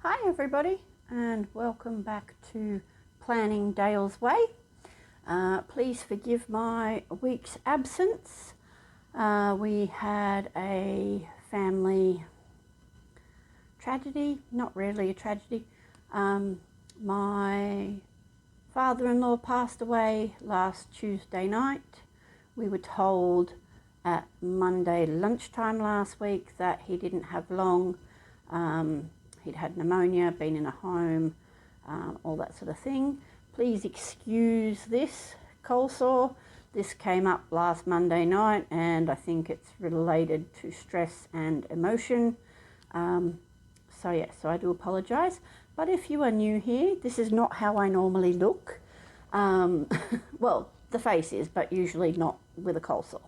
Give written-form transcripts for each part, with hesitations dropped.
Hi everybody, and welcome back to Planning Dale's Way. Please forgive my week's absence. We had a family tragedy, not really a tragedy. My father-in-law passed away last Tuesday night. We were told at Monday lunchtime last week that he didn't have long. He'd had pneumonia, been in a home, all that sort of thing. Please excuse this cold sore. This came up last Monday night and I think it's related to stress and emotion. So I do apologise. But if you are new here, this is not how I normally look. Well, the face is, but usually not with a cold sore.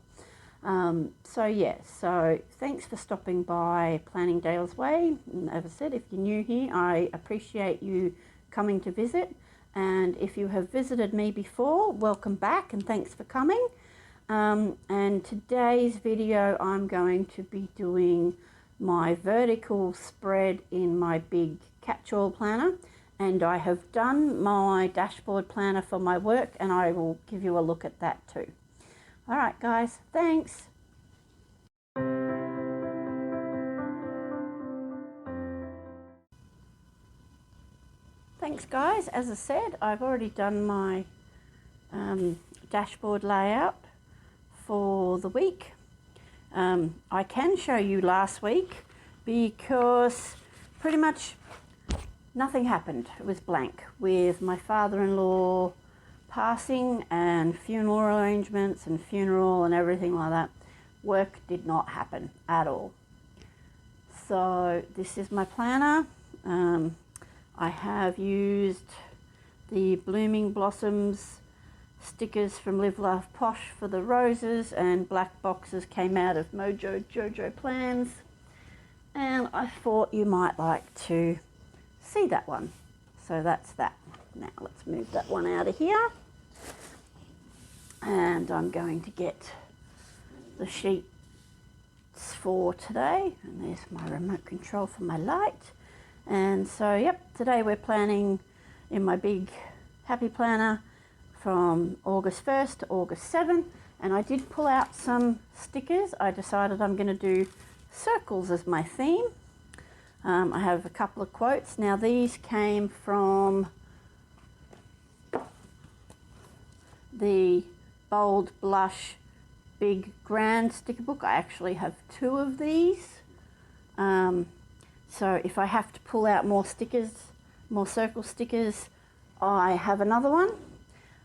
So thanks for stopping by Planning Dale's Way. And as I said, if you're new here, I appreciate you coming to visit. And if you have visited me before, welcome back and thanks for coming. And today's video, I'm going to be doing my vertical spread in my big catch-all planner. And I have done my dashboard planner for my work and I will give you a look at that too. All right, guys, thanks. Thanks, guys. As I said, I've already done my dashboard layout for the week. I can show you last week because pretty much nothing happened. It was blank with my father-in-law passing and funeral arrangements and funeral and everything like that. Work did not happen at all. So this is my planner. I have used the Blooming Blossoms stickers from Live Love Posh for the roses, and black boxes came out of Mojo Jojo Plans, and I thought you might like to see that one. So that's that. Now let's move that one out of here. And I'm going to get the sheets for today. And there's my remote control for my light. And so, yep, today we're planning in my big happy planner from August 1st to August 7th. And I did pull out some stickers. I decided I'm going to do circles as my theme. I have a couple of quotes. Now these came from the Bold Blush Big Grand sticker book. I actually have two of these. So if I have to pull out more stickers, more circle stickers, I have another one.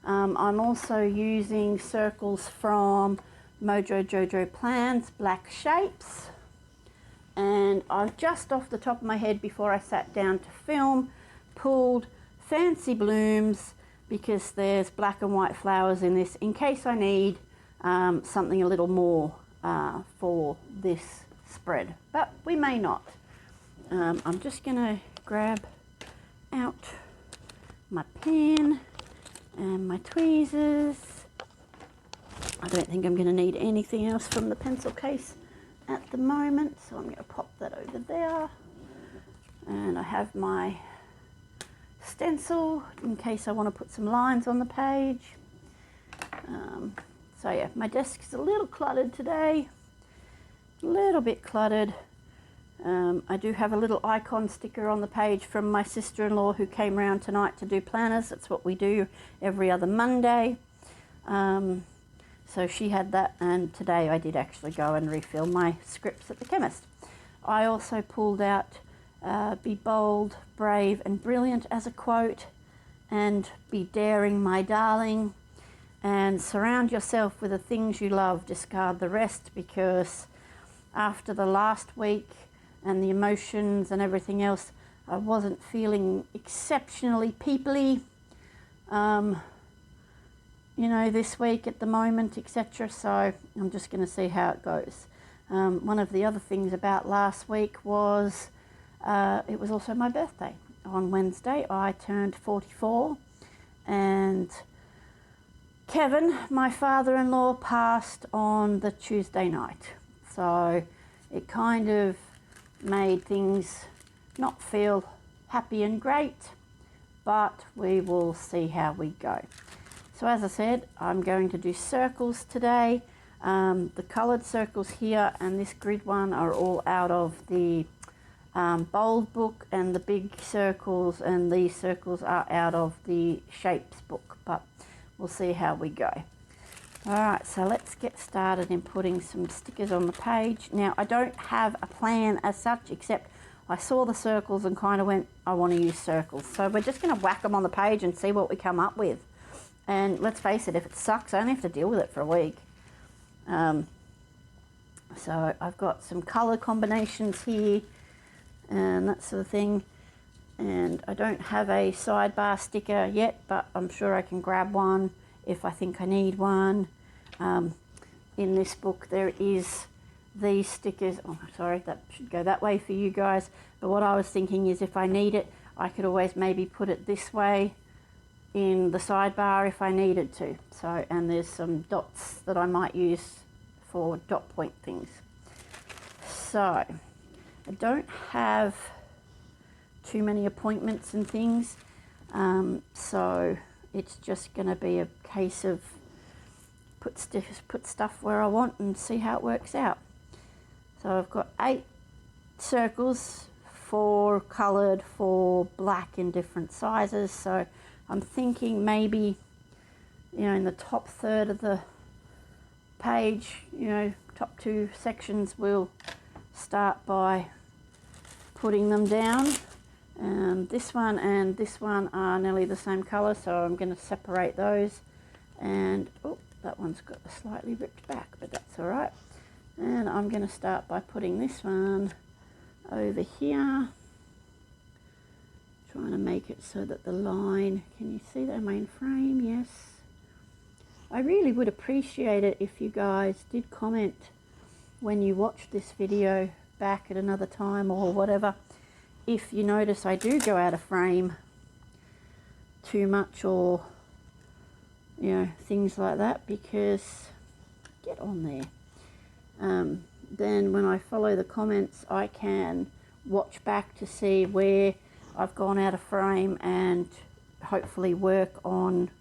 I'm also using circles from Mojo Jojo Plans, Black Shapes. And I've just off the top of my head before I sat down to film, pulled Fancy Blooms because there's black and white flowers in this in case I need something a little more for this spread, but we may not. I'm just going to grab out my pen and my tweezers. I don't think I'm going to need anything else from the pencil case at the moment, so I'm going to pop that over there. And I have my stencil in case I want to put some lines on the page. So yeah, my desk is a little cluttered today, a little bit cluttered. I do have a little icon sticker on the page from my sister-in-law who came round tonight to do planners. That's what we do every other Monday. So she had that, and today I did actually go and refill my scripts at the chemist. I also pulled out be bold, brave and brilliant as a quote, and be daring, my darling, and surround yourself with the things you love, discard the rest, because after the last week and the emotions and everything else, I wasn't feeling exceptionally peoply, you know, this week at the moment, etc. So I'm just going to see how it goes. One of the other things about last week was it was also my birthday. On Wednesday I turned 44, and Kevin, my father-in-law, passed on the Tuesday night. So it kind of made things not feel happy and great, but we will see how we go. So as I said, I'm going to do circles today. The coloured circles here and this grid one are all out of the bold book, and the big circles and these circles are out of the shapes book, but we'll see how we go. Alright, so let's get started in putting some stickers on the page. Now, I don't have a plan as such, except I saw the circles and kind of went, I want to use circles. So we're just going to whack them on the page and see what we come up with. And let's face it, if it sucks, I only have to deal with it for a week. So I've got some colour combinations here and that sort of thing. And I don't have a sidebar sticker yet, but I'm sure I can grab one if I think I need one. In this book there is these stickers. Oh, sorry, that should go that way for you guys. But what I was thinking is if I need it, I could always maybe put it this way in the sidebar if I needed to. So, and there's some dots that I might use for dot point things. So, I don't have too many appointments and things, so it's just going to be a case of put stuff where I want and see how it works out. So I've got 8 circles, 4 coloured, 4 black in different sizes. So I'm thinking maybe, you know, in the top third of the page, you know, top 2 sections, we'll start by putting them down. This one and this one are nearly the same colour, so I'm going to separate those. And oh, that one's got a slightly ripped back, but that's all right. And I'm going to start by putting this one over here, trying to make it so that the line, can you see the main frame? Yes. I really would appreciate it if you guys did comment when you watch this video back at another time or whatever, if you notice I do go out of frame too much, or you know, things like that, because get on there. Then when I follow the comments, I can watch back to see where I've gone out of frame and hopefully work on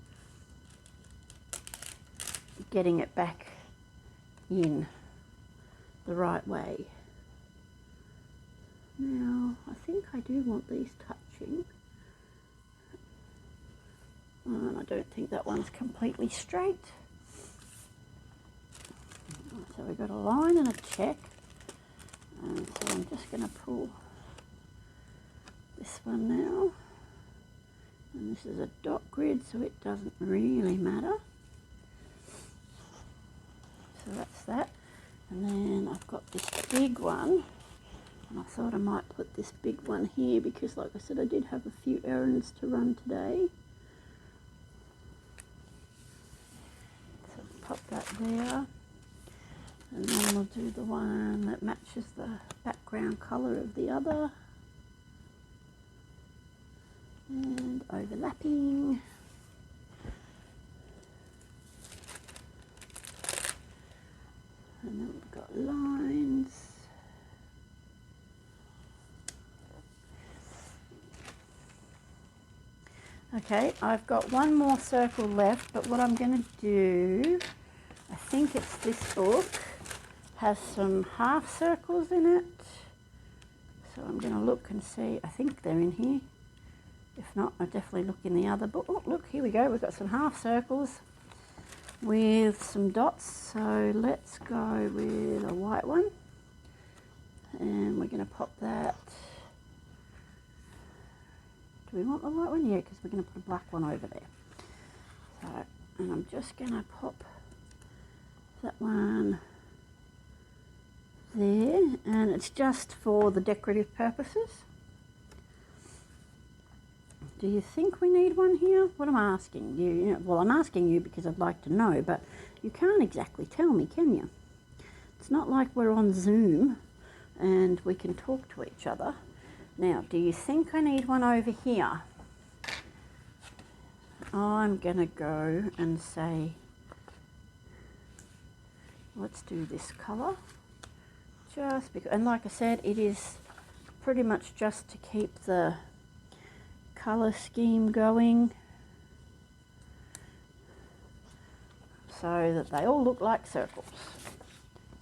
getting it back in the right way. Now, I think I do want these touching. And I don't think that one's completely straight. So we've got a line and a check. And so I'm just going to pull this one now. And this is a dot grid, so it doesn't really matter. So that's that. And then I've got this big one. And I thought I might put this big one here because, like I said, I did have a few errands to run today. So pop that there. And then we'll do the one that matches the background colour of the other. And overlapping. And then we've got lines. Okay, I've got one more circle left, but what I'm going to do, I think it's this book, has some half circles in it. So I'm going to look and see, I think they're in here. If not, I'll definitely look in the other book. Oh, look, here we go. We've got some half circles with some dots. So let's go with a white one. And we're going to pop that. Do we want the white one? Yeah, because we're going to put a black one over there. So, and I'm just going to pop that one there. And it's just for the decorative purposes. Do you think we need one here? What am I asking you? Well, I'm asking you because I'd like to know, but you can't exactly tell me, can you? It's not like we're on Zoom and we can talk to each other. Now, do you think I need one over here? I'm going to go and say, let's do this colour. Just because, and like I said, it is pretty much just to keep the colour scheme going so that they all look like circles.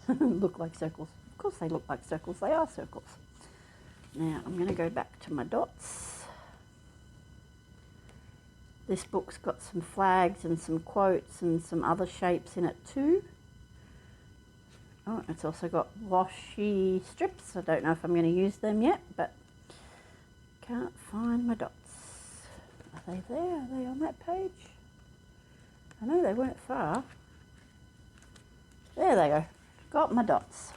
Look like circles. Of course they look like circles, they are circles. Now I'm going to go back to my dots. This book's got some flags and some quotes and some other shapes in it too. Oh, it's also got washi strips. I don't know if I'm going to use them yet, but can't find my dots. Are they there? Are they on that page? I know they weren't far. There they go. Got my dots.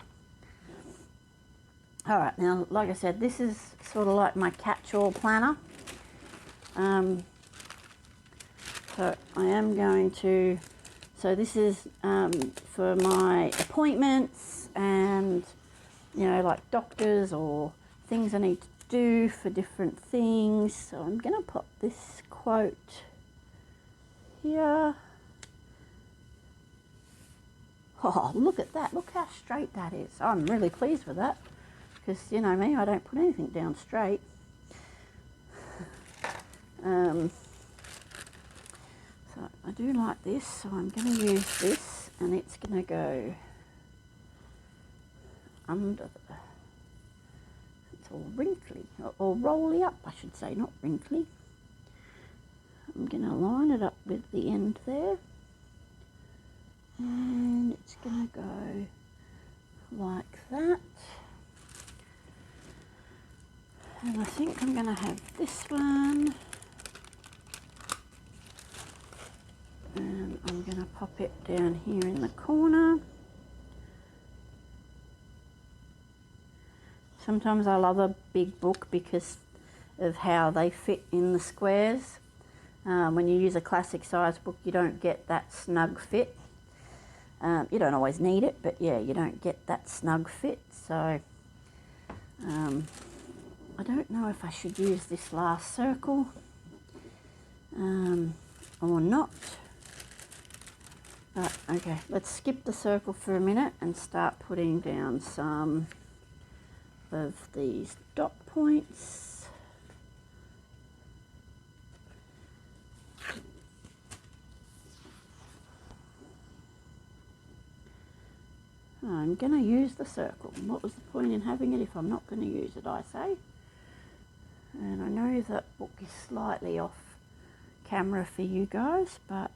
All right, now, like I said, this is sort of like my catch-all planner. So I am going to, so this is for my appointments and, you know, like doctors or things I need to do for different things. So I'm going to put this quote here. Oh, look at that. Look how straight that is. I'm really pleased with that because, you know me, I don't put anything down straight. So I do like this, so I'm going to use this, and it's going to go under the, it's all wrinkly, or rolly up I should say, not wrinkly. I'm going to line it up with the end there, and it's going to go like that. And I think I'm going to have this one. And I'm going to pop it down here in the corner. Sometimes I love a big book because of how they fit in the squares. When you use a classic size book, you don't get that snug fit. You don't always need it, but yeah, you don't get that snug fit. So I don't know if I should use this last circle or not. But okay, let's skip the circle for a minute and start putting down some of these dot points. I'm going to use the circle. What was the point in having it if I'm not going to use it, I say? And I know that book is slightly off camera for you guys, but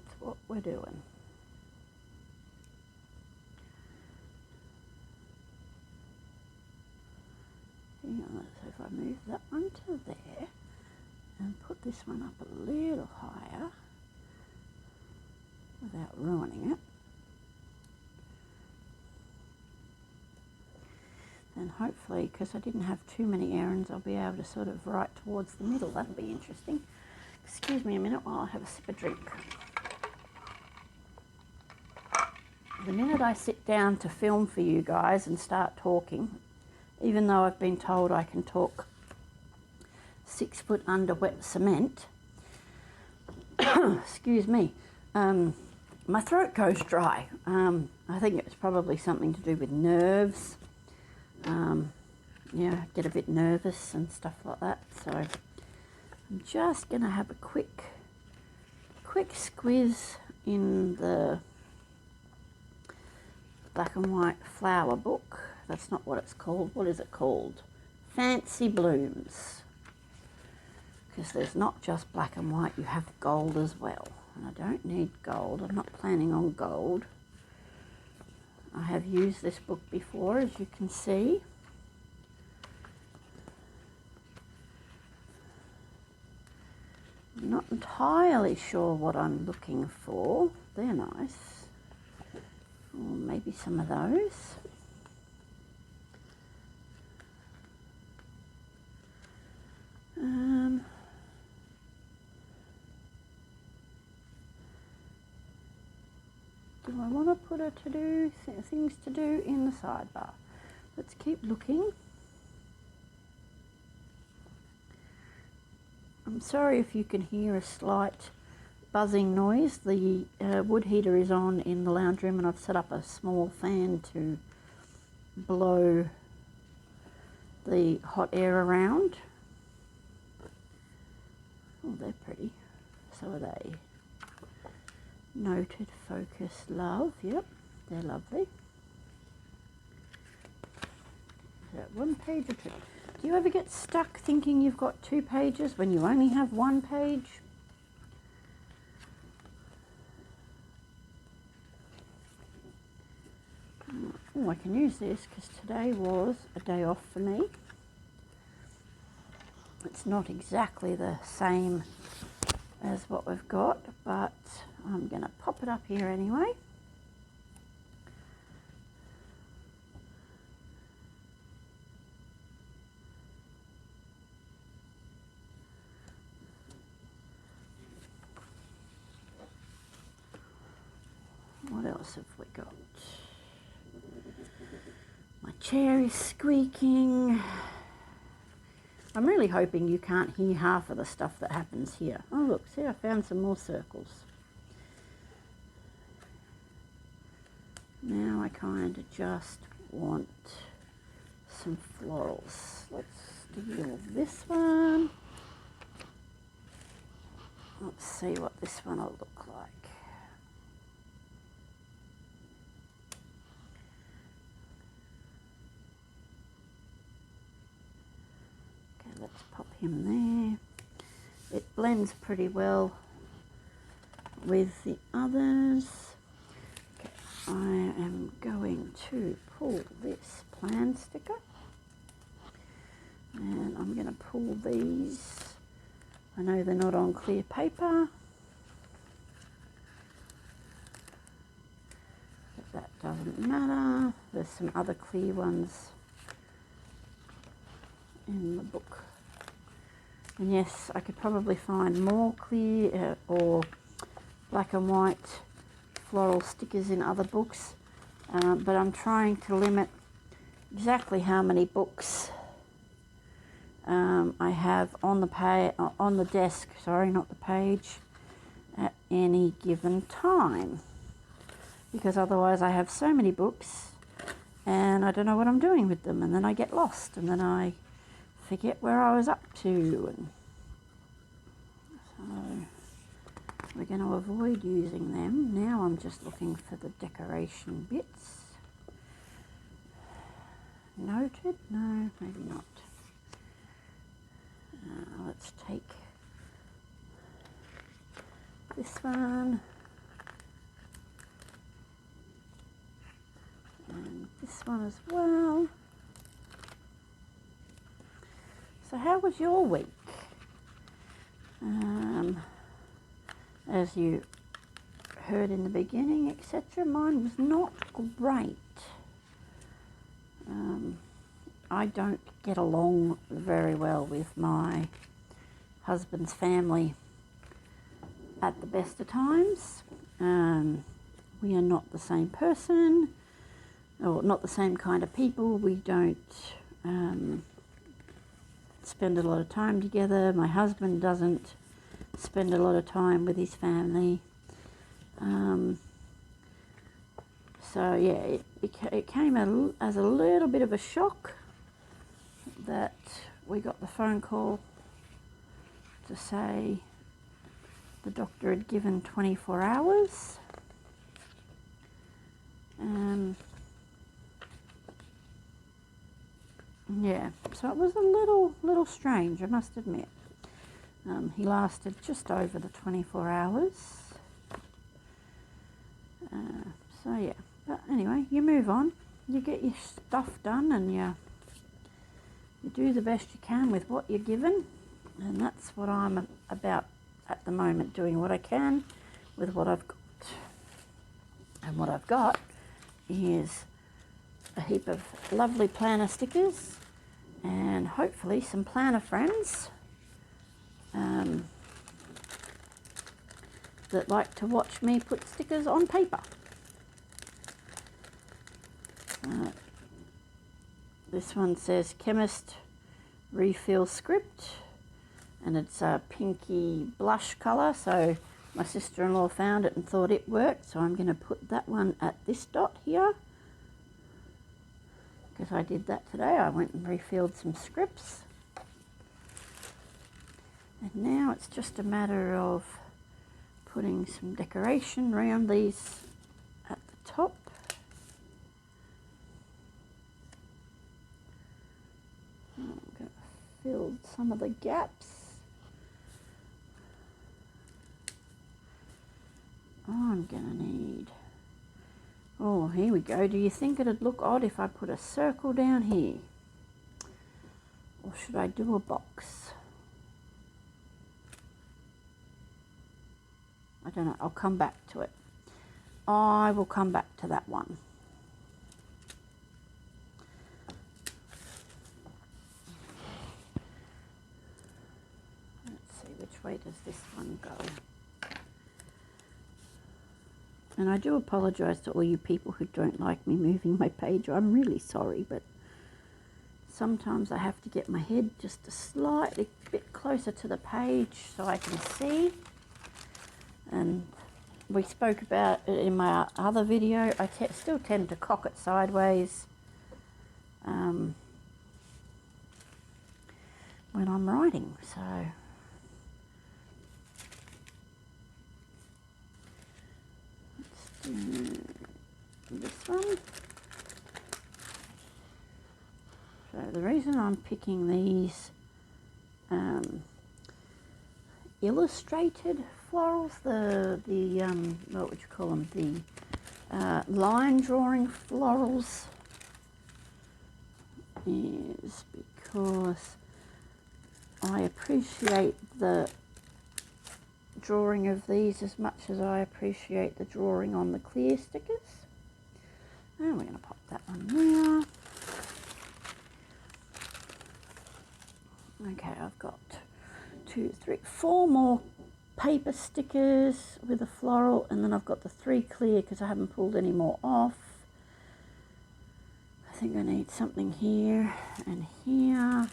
that's what we're doing. Hang on, so if I move that one to there and put this one up a little higher without ruining it, then hopefully, because I didn't have too many errands, I'll be able to sort of write towards the middle. That'll be interesting. Excuse me a minute while I have a sip of drink. The minute I sit down to film for you guys and start talking, even though I've been told I can talk 6 foot under wet cement, excuse me, my throat goes dry. I think it's probably something to do with nerves. Yeah, get a bit nervous and stuff like that. So I'm just going to have a quick squiz in the black and white flower book. That's not what it's called. What is it called? Fancy Blooms. Because there's not just black and white, you have gold as well. And I don't need gold. I'm not planning on gold. I have used this book before, as you can see. I'm not entirely sure what I'm looking for. They're nice. Or maybe some of those. Do I want to put a to-do, things to do in the sidebar? Let's keep looking. I'm sorry if you can hear a slight buzzing noise. The wood heater is on in the lounge room, and I've set up a small fan to blow the hot air around. Oh, they're pretty. So are they. Noted, focus, love. Yep, they're lovely. Is that one page or two? Do you ever get stuck thinking you've got 2 pages when you only have 1 page? Oh, I can use this because today was a day off for me. It's not exactly the same as what we've got, but I'm going to pop it up here anyway. What else have we got? My chair is squeaking. I'm really hoping you can't hear half of the stuff that happens here. Oh look, see, I found some more circles. Now I kind of just want some florals. Let's deal with this one. Let's see what this one will look like. Let's pop him there. It blends pretty well with the others. Okay, I am going to pull this plan sticker, and I'm going to pull these. I know they're not on clear paper, but that doesn't matter. There's some other clear ones in the book. And yes, I could probably find more clear or black and white floral stickers in other books, but I'm trying to limit exactly how many books I have on the desk, sorry, not the page, at any given time, because otherwise I have so many books and I don't know what I'm doing with them, and then I get lost, and then I forget where I was up to. And so we're going to avoid using them. Now I'm just looking for the decoration bits. Noted? No, maybe not. Let's take this one and this one as well. So how was your week? As you heard in the beginning, etc., mine was not great. I don't get along very well with my husband's family at the best of times. We are not the same person, or not the same kind of people. We don't spend a lot of time together. My husband doesn't spend a lot of time with his family. So yeah, it came as a little bit of a shock that we got the phone call to say the doctor had given 24 hours. Yeah, so it was a little strange, I must admit. He lasted just over the 24 hours. So yeah, but anyway, you move on. You get your stuff done, and you do the best you can with what you're given. And that's what I'm about at the moment, doing what I can with what I've got. And what I've got is a heap of lovely planner stickers, and hopefully some planner friends that like to watch me put stickers on paper. This one says Chemist Refill Script, and it's a pinky blush colour, so My sister-in-law found it and thought it worked, so I'm going to put that one at this dot here. Because I did that today. I went and refilled some scripts. And now it's just a matter of putting some decoration around these at the top. I'm going to fill some of the gaps. I'm going to need, oh, here we go. Do you think it'd look odd if I put a circle down here? Or should I do a box? I don't know. I'll come back to it. I will come back to that one. Let's see, which way does this one go? And I do apologise to all you people who don't like me moving my page. I'm really sorry, but sometimes I have to get my head just a slightly bit closer to the page so I can see. And we spoke about it in my other video. I still tend to cock it sideways when I'm writing, so this one. So the reason I'm picking these illustrated florals, what would you call them, the line drawing florals, is because I appreciate the drawing of these as much as I appreciate the drawing on the clear stickers. And we're going to pop that one there. Okay, I've got 2, 3, 4 more paper stickers with a floral, and then I've got the 3 clear because I haven't pulled any more off. I think I need something here and here.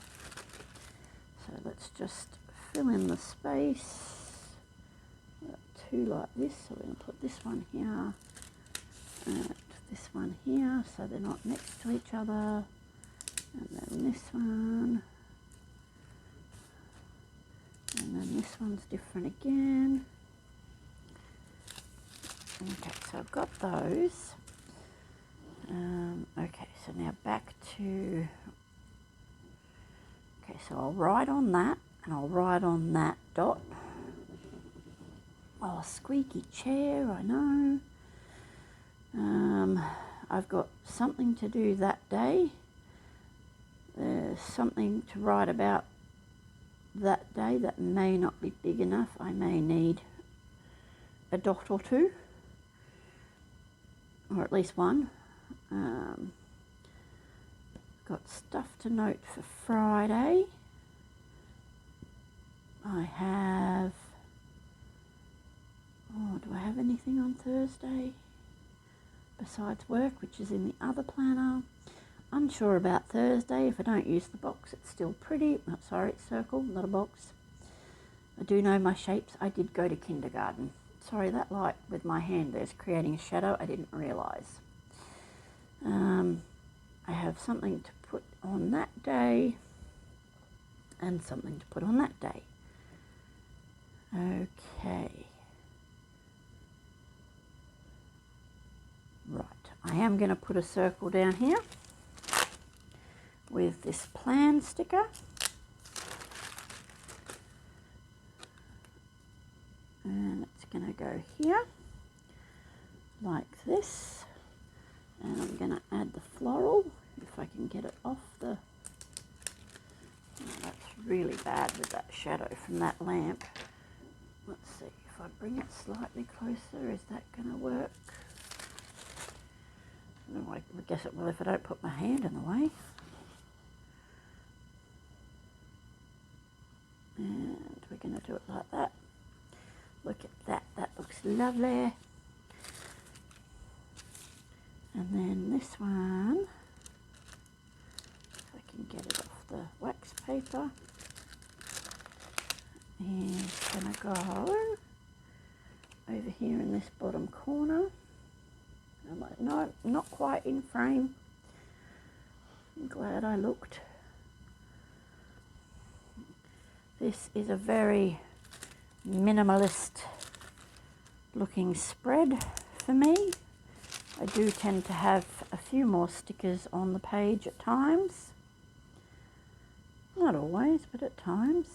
So let's just fill in the space. 2 like this, so we're going to put this one here and this one here so they're not next to each other, and then this one, and then this one's different again. Okay, so I've got those. Okay, so now back to, okay, so I'll write on that and I'll write on that dot. Oh, squeaky chair, I know. I've got something to do that day. There's something to write about that day that may not be big enough. I may need a dot or 2, or at least 1. Got stuff to note for Friday. I have, oh, do I have anything on Thursday besides work, which is in the other planner? Unsure about Thursday. If I don't use the box, it's still pretty. Oh, sorry, it's circle, not a box. I do know my shapes. I did go to kindergarten. Sorry, that light with my hand there's creating a shadow. I didn't realise. I have something to put on that day and something to put on that day. Okay. Right, I am going to put a circle down here with this plan sticker. And it's going to go here like this. And I'm going to add the floral, if I can get it off the, oh, that's really bad with that shadow from that lamp. Let's see, if I bring it slightly closer, is that going to work? No, I guess it will if I don't put my hand in the way. And we're going to do it like that. Look at that, that looks lovely. And then this one, if I can get it off the wax paper, is going to go over here in this bottom corner. I'm like, no, not quite in frame. I'm glad I looked. This is a very minimalist looking spread for me. I do tend to have a few more stickers on the page at times. Not always, but at times.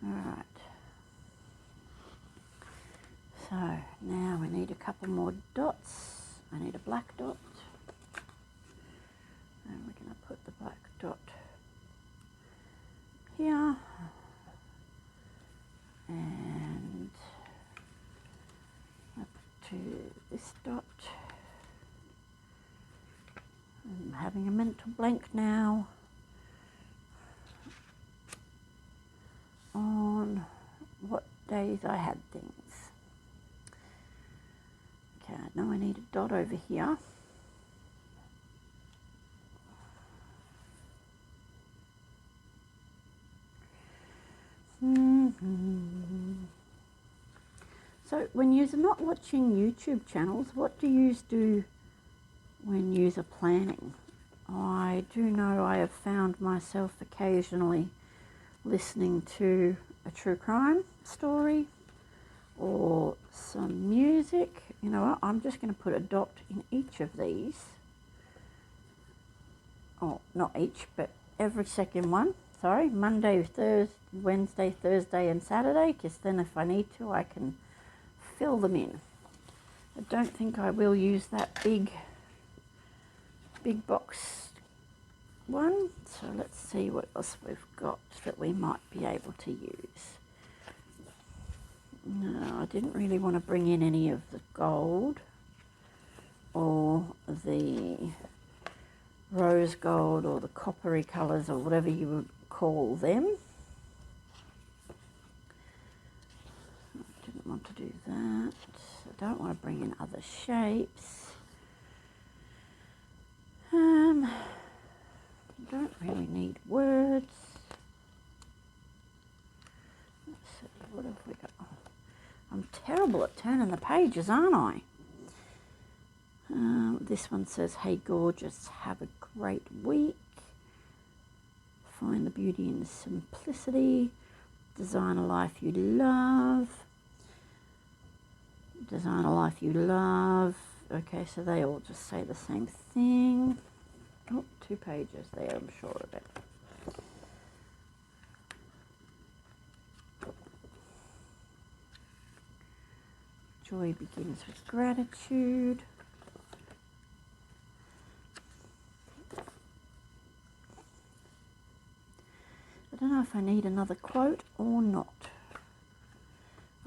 Alright. So now we need a couple more dots. I need a black dot. And we're going to put the black dot here. And up to this dot. I'm having a mental blank now on what days I had things. Okay, now I need a dot over here. So when you're not watching YouTube channels, what do you do when you're planning? I do know I have found myself occasionally listening to a true crime story or some music. You know what, I'm just going to put a dot in each of these. Oh, not each, but every second one. Sorry, Monday, Thursday, Wednesday, Thursday and Saturday, because then if I need to I can fill them in. I don't think I will use that big box one. So let's see what else we've got that we might be able to use. No, I didn't really want to bring in any of the gold or the rose gold or the coppery colours or whatever you would call them. I didn't want to do that. I don't want to bring in other shapes. Don't really need words. Let's see, what have we got? I'm terrible at turning the pages, aren't I? This one says, hey gorgeous, have a great week. Find the beauty in simplicity. Design a life you love. Design a life you love. Okay, so they all just say the same thing. Oh, 2 pages there, I'm sure of it. Joy begins with gratitude. I don't know if I need another quote or not.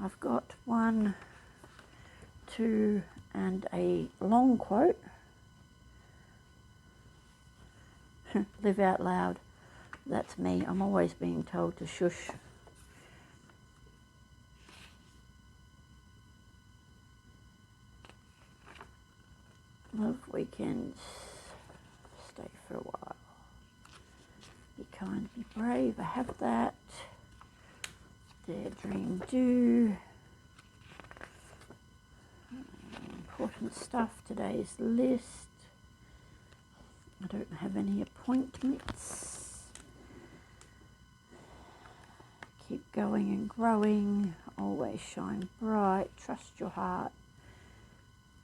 I've got 1, 2, and a long quote. Live out loud. That's me. I'm always being told to shush. Love weekends. Stay for a while. Be kind, be brave. I have that. Dare, dream, do. Important stuff. Today's list. I don't have any appointments. Keep going and growing. Always shine bright. Trust your heart.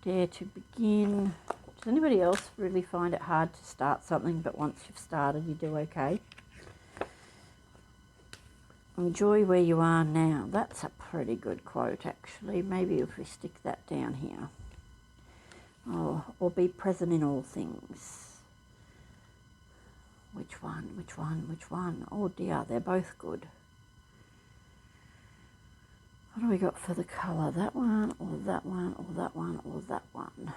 Dare to begin. Does anybody else really find it hard to start something, but once you've started you do okay? Enjoy where you are now. That's a pretty good quote actually. Maybe if we stick that down here. Oh, or be present in all things. Which one, which one, which one? Oh dear, they're both good. What do we got for the colour? That one, or that one, or that one, or that one?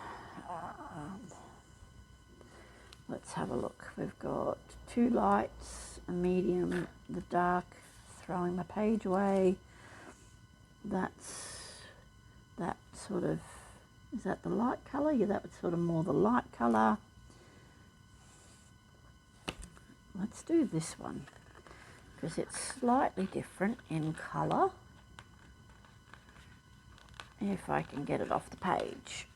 Let's have a look. We've got 2 lights, a medium, the dark, throwing my page away. That's that sort of, is that the light colour? Yeah, that was sort of more the light colour. Let's do this one because it's slightly different in colour. if I can get it off the page.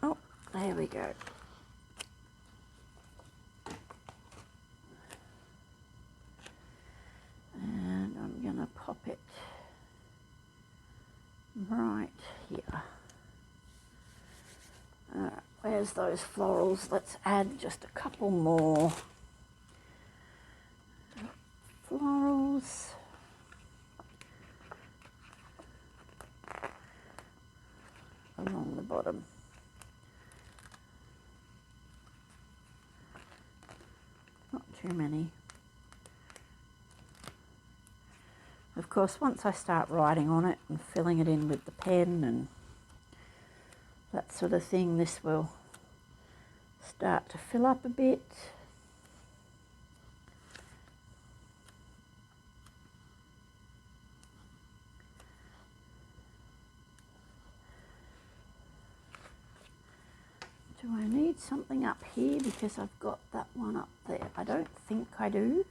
Oh, there we go. And I'm going to pop it right here. Where's those florals? Let's add just a couple more florals. Along the bottom. Not too many. Of course, once I start writing on it and filling it in with the pen and that sort of thing, this will start to fill up a bit. Do I need something up here because I've got that one up there? I don't think I do.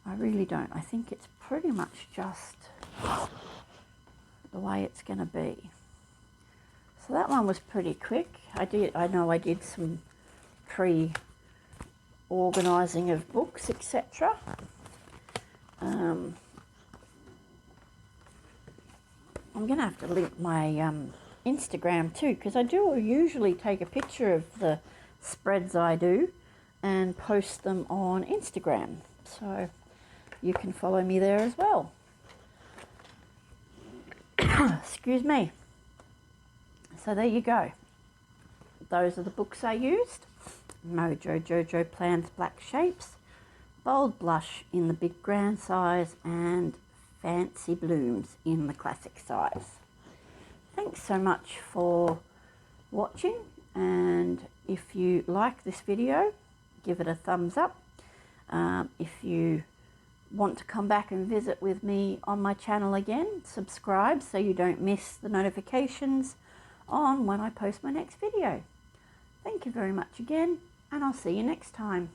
I really don't. I think it's pretty much just the way it's going to be. So that one was pretty quick. I know I did some pre-organising of books, etc. I'm going to have to link my Instagram too, because I do usually take a picture of the spreads I do and post them on Instagram. So you can follow me there as well. Excuse me. So there you go. Those are the books I used. Mojo Jojo Plans Black Shapes, Bold Blush in the big grand size, and Fancy Blooms in the classic size. Thanks so much for watching, and if you like this video, give it a thumbs up. If you want to come back and visit with me on my channel again, subscribe so you don't miss the notifications on when I post my next video. Thank you very much again, and I'll see you next time.